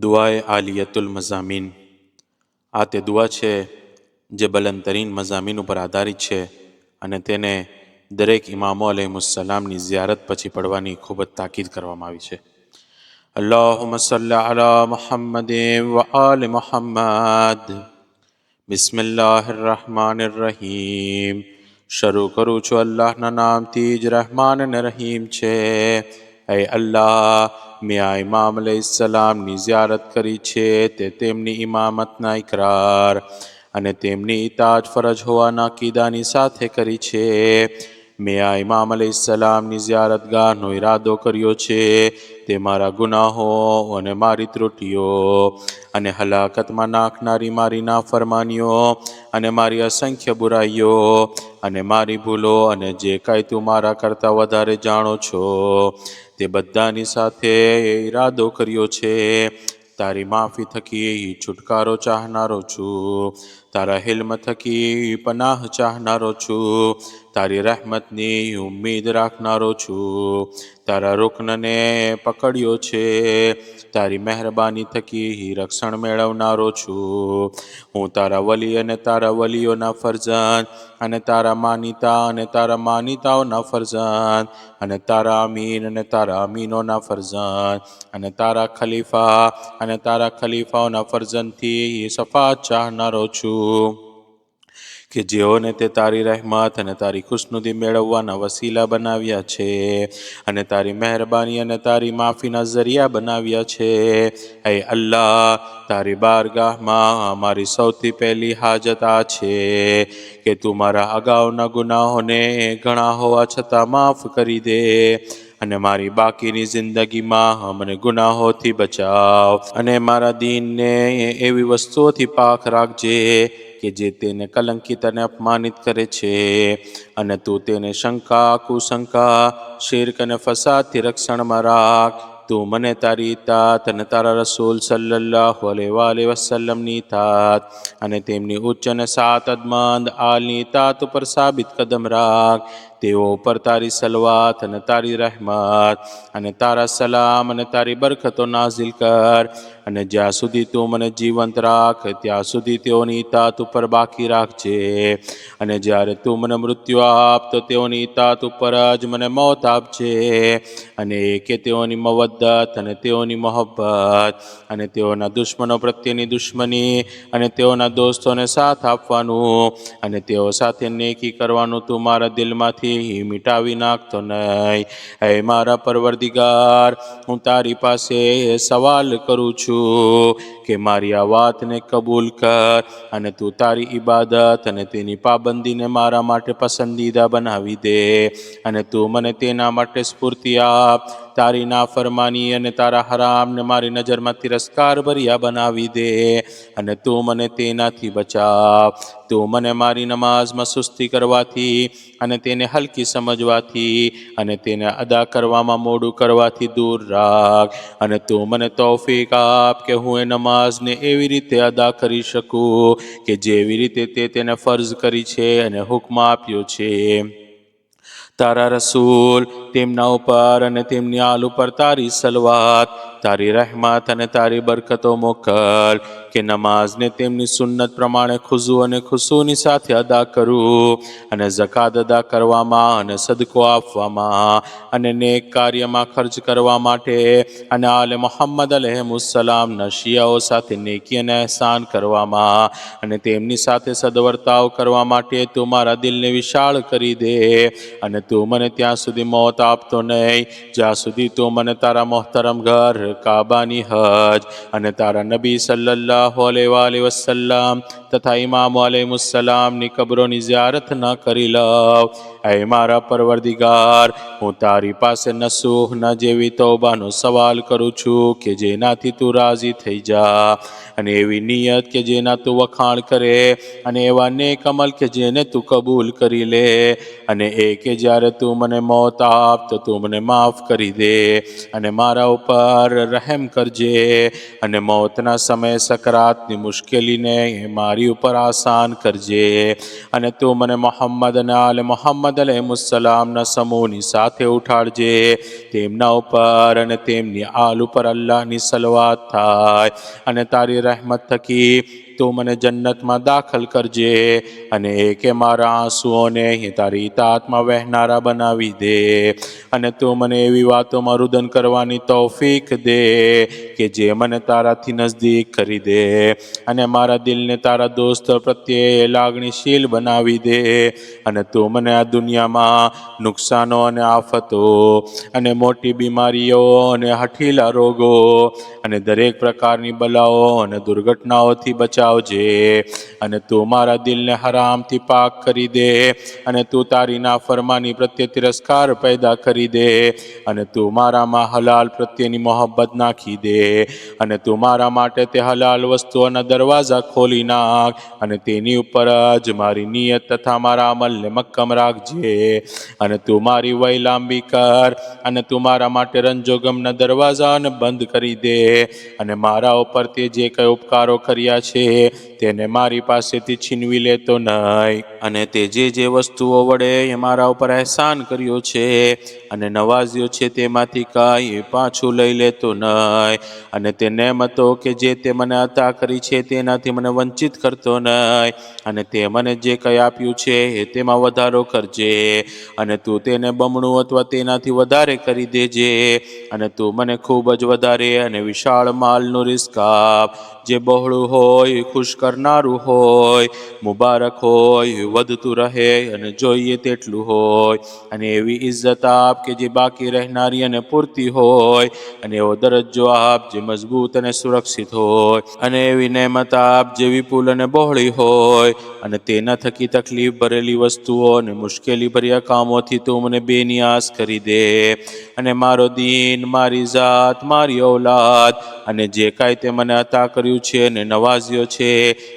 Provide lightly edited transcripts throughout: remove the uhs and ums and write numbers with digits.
દુઆએ આલિયતુલ મઝામીન. આ તે દુઆ છે જે બલંદતરીન મઝામીન ઉપર આધારિત છે અને તેને દરેક ઇમામો અલૈહિસ્સલામની ઝિયારત પછી પડવાની ખૂબ જ તાકીદ કરવામાં આવી છે. અલ્લાહુમ્મા સલ્લી અલા મુહમ્મદિન વ આલિ મુહમ્મદ. બિસ્મિલ્લાહિર રહમાનિર રહીમ. શરૂ કરું છું અલ્લાહના નામથી જ રહેમાન અને રહીમ છે. એ અલ્લાહ, મેં આ ઇમામ અલૈહિસ્સલામની ઝિયારત કરી છે તે તેમની ઇમામતના ઇકરાર અને તેમની ઇતાઅત ફરજ હોવાના અકીદાની સાથે કરી છે. મેં આ ઇમામ અલૈહિસ્સલામની ઝિયારતગાહનો ઈરાદો કર્યો છે તે મારા ગુનાહો અને મારી ત્રુટીઓ અને હલાકતમાં નાખનારી મારી નાફરમાનીઓ અને મારી અસંખ્ય બુરાઈઓ અને મારી ભૂલો અને જે કાંઈ તું મારા કરતાં વધારે જાણો છો તે બધાની સાથે ઈરાદો કર્યો છે. તારી માફી થકી છુટકારો ચાહનારો છું, તારા હિલ્મ થકી પનાહ ચાહનારો છું, તારી રહેમતની ઉમ્મીદ રાખનારો છું, તારા રૂકનને પકડ્યો છે, તારી મહેરબાની થકી રક્ષણ મેળવનારો છું. હું તારા વલી અને તારા વલીઓના ફરજંદ અને તારા માનીતા અને તારા માનીતાઓના ફરજંદ અને તારા અમીન અને તારા અમીનોના ફરજંદ અને તારા ખલીફા અને તારા ખલીફાઓના ફરજંદથી સફાત ચાહનારો છું કે જેઓને તે તારી રહેમત અને તારી ખુશનુદી મેળવવાના વસીલા બનાવ્યા છે અને તારી મહેરબાની અને તારી માફીના ઝરિયા બનાવ્યા છે. એ અલ્લાહ, તારી બારગાહમાં અમારી સૌથી પહેલી હાજત આ છે કે તું મારા અગાઉના ગુનાહોને ઘણા હોવા છતાં માફ કરી દે અને મારી બાકીની જિંદગીમાં મને ગુનાહોથી બચાવ અને મારા દીનને એવી વસ્તુઓથી પાક રાખજે કે જે તેને કલંકિત અને અપમાનિત કરે છે અને તું તેને શંકા, કુશંકા, શિર્ક અને ફસાદથી રક્ષણમાં રાખ. તું મને તારી ઇતાત અને તારા રસૂલ સલ્લલ્લાહુ અલૈહિ વસલ્લમની ઇતાત અને તેમની ઉચ્ચ અને સાતદમંદ આલની ઇતાત ઉપર સાબિત કદમ રાખ. તેઓ ઉપર તારી સલવાત અને તારી રહેમત અને તારા સલામ અને તારી બરકતો નાઝિલ કર અને જ્યાં સુધી તું મને જીવંત રાખ ત્યાં સુધી તેઓની ઇતાત ઉપર બાકી રાખજે અને જ્યારે તું મને મૃત્યુ આપ તો તેઓની ઇતાત ઉપર જ મને મોત આપજે અને કે તેઓની મવદ્દત અને તેઓની મોહબ્બત અને તેઓના દુશ્મનો પ્રત્યેની દુશ્મની અને તેઓના દોસ્તોને સાથ આપવાનું અને તેઓ સાથે નેકી કરવાનું તું મારા દિલમાંથી મિટાવી નાખતો નહીં. હે મારા પરવરદિગાર, હું તારી પાસે સવાલ કરું છું કે મારી આ વાતને કબૂલ કર અને તું તારી ઇબાદત અને તેની પાબંદીને મારા માટે પસંદીદા બનાવી દે અને તું મને તેના માટે સ્ફૂર્તિ આપ. તારી નાફરમાની અને તારા હરામને મારી નજરમાં તિરસ્કાર ભર્યા બનાવી દે અને તું મને તેનાથી બચાવ. તું મને મારી નમાઝમાં સુસ્તી કરવાથી અને તેને હલકી સમજવાથી અને તેને અદા કરવામાં મોડું કરવાથી દૂર રાખ અને તું મને તૌફીક આપ કે હું એ નમાઝને એવી રીતે અદા કરી શકું કે જેવી રીતે તે તેને ફર્ઝ કરી છે અને હુક્મ આપ્યો છે. તારા રસૂલ, તેમના ઉપર અને તેમની આલ ઉપર તારી સલવાત, તારી રહેમત અને તારી બરકતો મોકલ કે નમાઝને તેમની સુન્નત પ્રમાણે ખુશુ અને ખુશુની સાથે અદા કરું અને ઝકાત અદા કરવામાં અને સદકો આપવામાં અને નેક કાર્યમાં ખર્ચ કરવા માટે અને આલે મુહમ્મદ અલૈહિસ્સલામના શિયાઓ સાથે નેકી અને એહસાન કરવામાં અને તેમની સાથે સદવર્તાવ કરવા માટે તું મારા દિલને વિશાળ કરી દે અને તું મને ત્યાં સુધી મોત આપતો નહીં જ્યાં સુધી તું મને તારા મોહતરમ ઘર કાબાની હજ અને તારા નબી સલ્લલ્લાહુ અલૈહિ વસલ્લમ તથા ઇમામો અલૈહિસ્સલામની કબરોની ઝિયારત ન કરી લઉં. એ મારા પરવરદિગાર, હું તારી પાસે નસૂહ ન જેવી તૌબાનો સવાલ કરું છું કે જેનાથી તું રાજી થઈ જા અને એવી નિયત કે જેના તું વખાણ કરે અને એવા નેક અમલ કે જેને તું કબૂલ કરી લે અને એ કે જ્યારે તું મને મોત આપ તો તું મને માફ કરી દે અને મારા ઉપર રહેમ કરજે અને મોતના સમયે સકરાતની મુશ્કેલીને મારી ઉપર આસાન કરજે અને તું મને મોહમ્મદ અને આલે મોહમ્મદ મુહમ્મદ અલૈહિસ્સલામના સમૂહની સાથે ઉઠાડજે. તેમના ઉપર અને તેમની આલ ઉપર અલ્લાહની સલવાત થાય. અને તારી રહેમત થકી તું મને જન્નતમાં દાખલ કરજે અને કે મારા આંસુઓને તારી ઇતાઅતમાં વહેનારા બનાવી દે. અને તું મને એવી વાતોમાં રુદન કરવાની તૌફીક દે કે જે મને તારાથી નજદીક કરી દે અને મારા દિલને તારા દોસ્ત પ્રત્યે લાગણીશીલ બનાવી દે. અને તું મને આ દુનિયામાં નુકસાનો અને આફતો અને મોટી બીમારીઓ અને હઠીલા રોગો અને દરેક પ્રકારની બલાઓ અને દુર્ઘટનાઓથી બચાવજે. અને તું મારા દિલને હરામથી પાક કરી દે અને તું તારી નાફરમાની પ્રત્યે તિરસ્કાર પેદા કરી દે. અને તું મારામાં હલાલ પ્રત્યેની મોહબ્બત નાખી દે અને તું મારા માટે તે હલાલ વસ્તુઓના દરવાજા ખોલી નાખ અને તેની ઉપર જ મારી નિયત તથા મારા અમલને મક્કમ રાખજે. અને તું મારી વય લાંબી કર અને તું મારા માટે રંજોગમના દરવાજાને બંધ કરી દે. અને મારા ઉપર તે જે કંઈ ઉપકારો કર્યા છે તેને મારી પાસેથી છીનવી લેતો નહીં. અને તે જે વસ્તુઓ વડે એ મારા ઉપર અહેસાન કર્યો છે અને નવાઝ્યો છે તેમાંથી કાંઈ પાછું લઈ લેતો નહીં. અને તે નેમતો કે જે તે મને અતા કરી છે તેનાથી મને વંચિત કરતો નહીં. અને તે મને જે કંઈ આપ્યું છે તેમાં વધારો કરજે અને તું તેને બમણું અથવા તેનાથી વધારે કરી દેજે. અને તું મને ખૂબ જ વધારે અને વિશાળ માલનું રિઝ્ક આપ જે બહોળું હોય, ખુશ કરનારું હોય, મુબારક હોય, વધતું રહે અને જોઈએ તેટલું હોય. અને એવી ઇજ્જત આપ કે જે બાકી રહેનારી અને પૂરતી હોય. અને એવો દરજ્જો આપ જે મજબૂત અને સુરક્ષિત હોય. અને એવી નેમત આપ જે વિપુલ અને બહોળી હોય. અને તેના થકી તકલીફ ભરેલી વસ્તુઓ અને મુશ્કેલી ભર્યા કામોથી તું મને બેનિયાસ કરી દે. અને મારો દીન, મારી જાત, મારી ઔલાદ અને જે કાંઈ તે મને અતા કર્યું છે અને નવાઝ્યો છે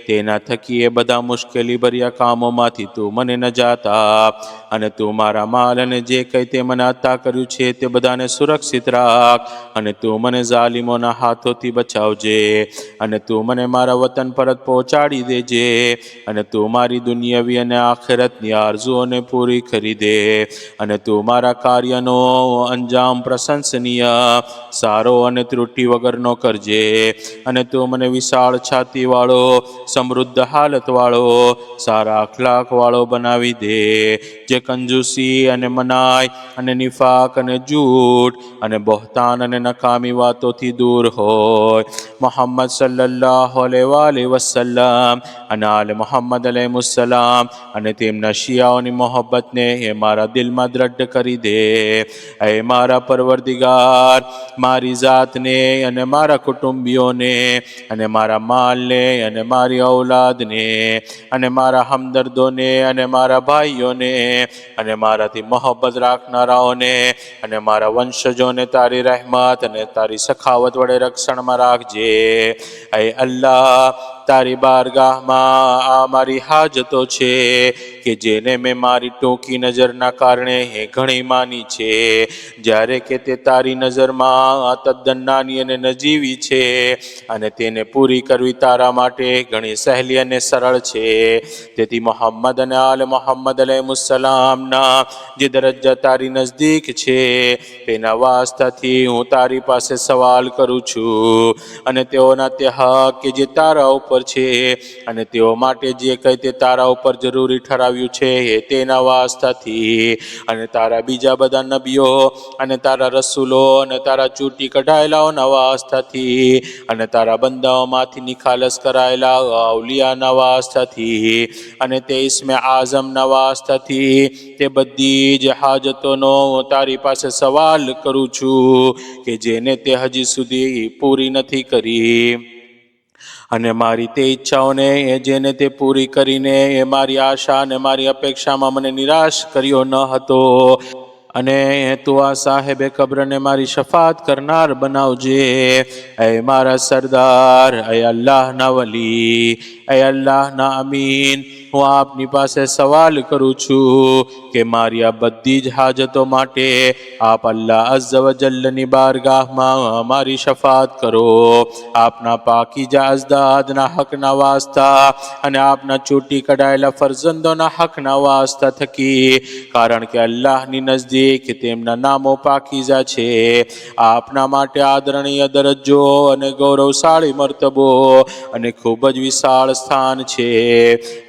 તેના થકી એ બધા મુશ્કેલી ભર્યા કામોમાંથી તું મને નજાત આપ. અને તું મારા માલ અને જે કંઈ તે મને અતા કર્યું છે તે બધાને સુરક્ષિત રાખ. અને તું મને ઝાલિમોના હાથોથી બચાવજે. અને તું મને મારા વતન પરત પહોંચાડી દેજે. અને તું મારી દુનિયાવી અને આખિરતની આરઝુઓને પૂરી કરી દે. અને તું મારા કાર્યનો અંજામ પ્રશંસનીય, સારો અને ત્રુટિ વગરનો કરજે. અને તું મને વિશાળ છાતીવાળો, સમૃદ્ધ હાલતવાળો, સારા અખલાકવાળો બનાવી દે જે કંજૂસી અને મનાઈ અને નિફાક અને જૂઠ અને બહતાન અને નકામી વાતોથી દૂર હોય. મોહમ્મદ સલ્લલ્લાહુ અલૈહિ વસલ્લમ અને આલે મોહમ્મદ અલૈહિસ્સલામ અને તેમના શિયાઓની મોહબ્બતને એ મારા દિલમાં દ્રઢ કરી દે. એ મારા પરવરદિગાર, મારી જાતને અને મારા કુટુંબીઓને અને મારા માલને અને મારી ઔલાદને અને મારા હમદર્દોને અને મારા ભાઈઓને અને મારાથી મોહબ્બત રાખનારાઓને અને મારા વંશજોને તારી રહેમત અને તારી સખાવત વડે રક્ષણમાં રાખજે. એ અલ્લાહ, તારી બારગાહમાં આ મારી હાજતો છે કે જેને મેં મારી ટૂંકી નજરના કારણે ઘણી માની છે. જ્યારે કે તે તારી નજરમાં તદ્દન નાની અને નજીવી છે અને તેને પૂરી કરવી તારા માટે ઘણી સહેલી અને સરળ છે. તેથી મોહમ્મદ અને આલ મોહમ્મદ અલૈહિસ્સલામના જે દરજ્જા તારી નજદીક છે તેના વાસ્તાથી હું તારી પાસે સવાલ કરું છું. અને તેઓના તે હક કે જે તારા ઉપર છે અને તેઓ માટે જે કંઈ તે તારા ઉપર જરૂરી ઠરાવ્યું છે તેના વાસ્તાથી અને તારા બીજા બધા નબીઓ અને તારા રસૂલો અને તારા ચૂંટી કઢાયેલાઓના વાસ્તાથી અને તારા બંદાઓમાંથી નિખાલસ કરાયેલા અવલિયાના વાસ્તાથી અને તે ઇસ્મે આઝમના વાસ્તાથી તે બધી જ હાજતોનો તારી પાસે સવાલ કરું છું કે જેને તે હજી સુધી પૂરી નથી કરી. અને મારી તે ઈચ્છાઓને જેને તે પૂરી કરીને એ મારી આશા અને મારી અપેક્ષામાં મને નિરાશ કર્યો ન હતો. અને તું આ સાહેબે કબ્રને મારી શફાત કરનાર બનાવજે. એ મારા સરદાર, એ અલ્લાહના વલી, એ અલ્લાહના અમીન, હું આપની પાસે સવાલ કરું છું કે મારી આ બધી જ હાજતો માટે આપ અલ્લાહ અઝ્ઝ વ જલ્લની બારગાહમાં મારી શફાત કરો. આપના પાકીજા અજદાદના હકના વાસ્તા અને આપના ચૂંટી કઢાયેલા ફરજંદોના હકના વાસ્તા થકી, કારણ કે અલ્લાહની નજદીક તેમના નામો પાકીઝા છે. આપના માટે આદરણીય દરજ્જો અને ગૌરવશાળી મર્તબો અને ખૂબ જ વિશાળ સ્થાન છે.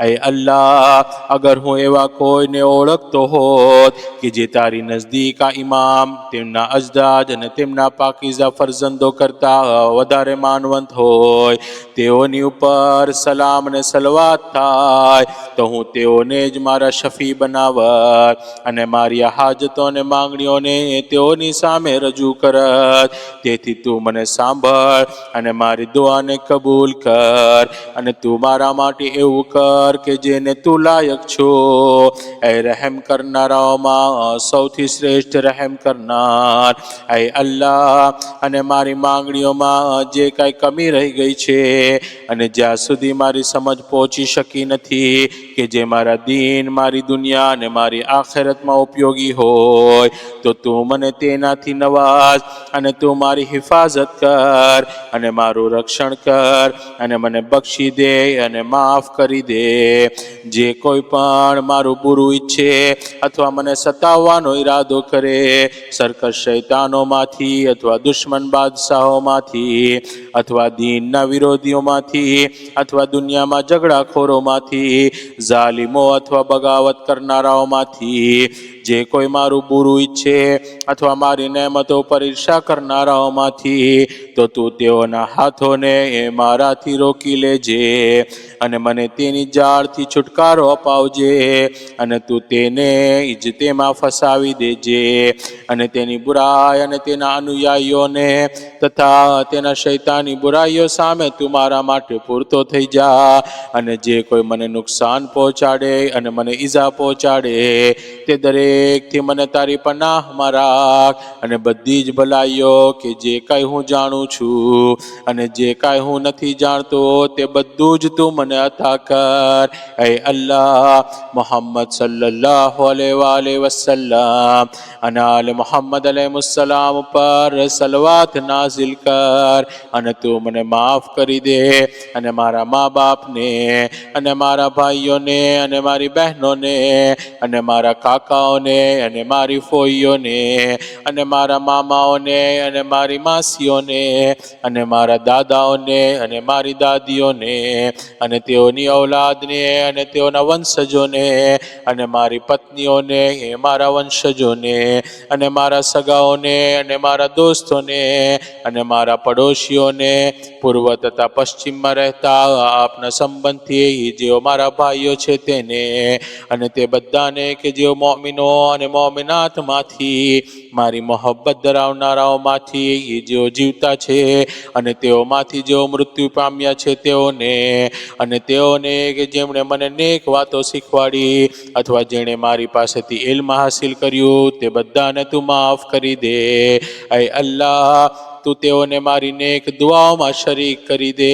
એ અલ્લાહ, અગર હું એવા કોઈને ઓળખતો હોત કે જે તારી નજદીક આ ઇમામ તેમના અજદાદ અને તેમના પાકીઝા ફરજંદો કરતા વધારે માનવંત હોય, તેઓની ઉપર સલામ અને સલવાત થાય, તો હું તેઓને જ મારા શફી બનાવત અને મારી હાજતો અને માંગણીઓને તેઓની સામે રજૂ કરત. તેથી તું મને સાંભળ અને મારી દુઆને કબૂલ કર, અને તું મારા માટે એવું કર કે જેને તું લાયક છો. એ રહેમ કરનારાઓમાં સૌથી શ્રેષ્ઠ રહેમ કરનાર, એ અલ્લાહ, અને મારી માંગણીઓમાં જે કાંઈ કમી રહી ગઈ છે અને જ્યાં સુધી મારી સમજ પહોંચી શકી નથી કે જે મારા દીન, મારી દુનિયા અને મારી આખિરતમાં ઉપયોગી હોય, તો તું મને તેનાથી નવાઝ અને તું મારી હિફાજત કર અને મારું રક્ષણ કર અને મને બક્ષી દે અને માફ કરી દે. જે કોઈ પણ મારું બુરું ઈચ્છે અથવા મને સતાવવાનો ઈરાદો કરે, સરકશ શૈતાનોમાંથી અથવા દુશ્મન બાદશાહોમાંથી અથવા દીનના વિરોધીઓમાંથી અથવા દુનિયામાં ઝઘડાખોરોમાંથી, ઝાલિમો અથવા બગાવત કરનારાઓમાંથી, જે કોઈ મારું બુરું ઈચ્છે અથવા મારી નેમતો પર ઈર્ષા કરનારાઓમાંથી, તો તું તેઓના હાથોને મારાથી રોકી લેજે અને મને તેની જાળથી છુટકારો અપાવજે, અને તું તેને જ તેમાં ફસાવી દેજે અને તેની બુરાઈ અને તેના અનુયાયીઓને તથા તેના શૈતાની બુરાઈઓ સામે તું મારા માટે પૂરતો થઈ જા. અને જે કોઈ મને નુકસાન પહોંચાડે અને મને ઈજા પહોંચાડે, તે દરેકથી મને તારી પનાહમાં રાખ અને બધી જ ભલાઈઓ કે જે કાંઈ હું જાણું છું અને જે કાંઈ હું નથી જાણતો, તે બધું જ તું મને અતા કર. એ અલ્લાહ, મોહમ્મદ સલ્લલ્લાહુ અલૈહિ વસલ્લમ અને આલે મોહમ્મદ અલૈહિસ્સલામ પર સલવાત નાઝિલ કર અને તું મને માફ કરી દે અને મારા મા બાપને અને મારા ભાઈઓને અને મારી બહેનોને અને મારા કાકાઓને અને મારી ફોઈઓને અને મારા મામાઓને અને મારી માસીઓને અને મારા દાદાઓને અને મારી દાદીઓને અને તેઓની ઔલાદને અને તેઓના વંશજોને અને મારી પત્નીઓને, મારા વંશજોને અને મારા સગાઓને અને મારા દોસ્તોને અને મારા પડોશીઓને, પૂર્વ તથા પશ્ચિમમાં રહેતા આપના સંબંધી જેઓ મારા ભાઈઓ છે તેને, અને તે બધાને કે જેઓ મોમિનો અને મોમિનાતમાંથી, મારી મોહબ્બત ધરાવનારાઓમાંથી જેઓ જીવતા છે અને તેઓમાંથી જેઓ મૃત્યુ પામ્યા છે તેઓને, અને તેઓને કે જેમણે મને નેક વાતો શીખવાડી અથવા જેણે મારી પાસેથી ઇલ્મ હાસિલ કર્યું, તે બધાને તું માફ કરી દે. એ અલ્લાહ, તું તેઓને મારી નેક દુઆઓમાં શરીક કરી દે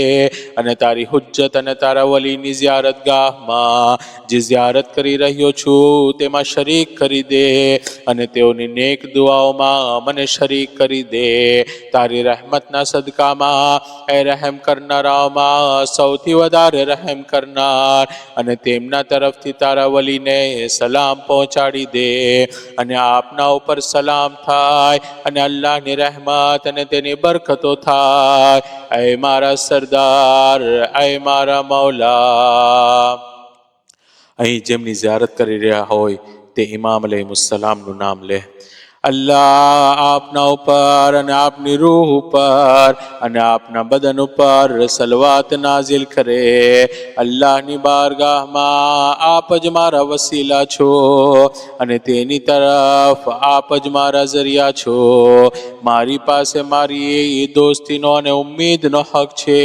અને તારી હુજ્જત અને તારા વલીની ઝિયારતગાહમાં જે ઝિયારત કરી રહ્યો છું તેમાં શરીક કરી દે અને તેઓની નેક દુઆઓમાં મને શરીક કરી દે. તારી રહેમતના સદકામાં, એ રહેમ કરનારાઓમાં સૌથી વધારે રહેમ કરનાર, અને તેમના તરફથી તારા વલીને સલામ પહોંચાડી દે અને આપના ઉપર સલામ થાય અને અલ્લાહની રહેમત અને તેની બરકતો થાય. એ મારા સરદાર, એ મારા મૌલા. અહીં જેમની ઝિયારત કરી રહ્યા હોય તે ઇમામ અલૈહિસ્સલામનું નામ લે અલ્લાહ આપના ઉપર અને આપની રૂહ ઉપર અને આપના બદન ઉપર સલવાત નાઝિલ કરે. અલ્લાહની બારગાહમાં આપ જ મારા વસીલા છો અને તેની તરફ આપ જ મારા ઝરિયા છો. મારી પાસે મારી એ દોસ્તીનો અને ઉમ્મીદનો હક છે.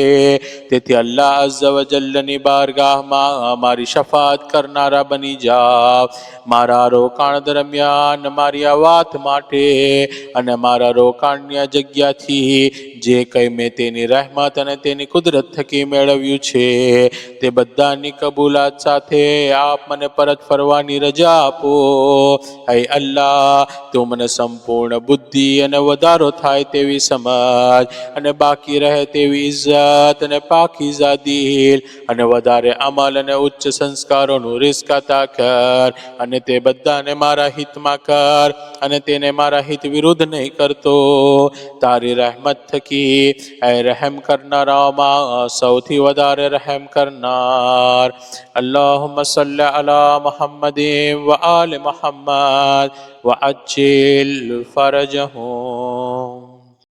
તેથી અલ્લાહ અઝ્ઝ વ જલ્લની બારગાહમાં મારી શફાત કરનારા બની જાઓ. મારા રોકાણ દરમિયાન મારી આ વાત માટે અને મારા રોકાણની આ જગ્યાથી જે કંઈ મેં તેની રહેમત અને તેની કુદરત થકી મેળવ્યું છે તે બધાની કબૂલાત સાથે આપ મને પરત ફરવાની રજા આપો. હે અલ્લાહ, તું મને સંપૂર્ણ બુદ્ધિ અને વધારો થાય તેવી સમજ અને બાકી રહે તેવી ઇજ્જત અને પાકીઝા દિલ અને વધારે અમલ અને ઉચ્ચ સંસ્કારોનું રિઝ્ક અતા કર અને તે બધાને મારા હિતમાં કર અને તેને મારા હિત વિરુદ્ધ નહીં કરતો. તારી રહેમત થકી એ રહેમ કરનારાઓમાં સૌથી વધારે રહેમ કરનાર. અલ્લાહુમ્મા સલ્લિ અલા મુહમ્મદિન વ આલિ મુહમ્મદ व अज्जिल फरजहुम.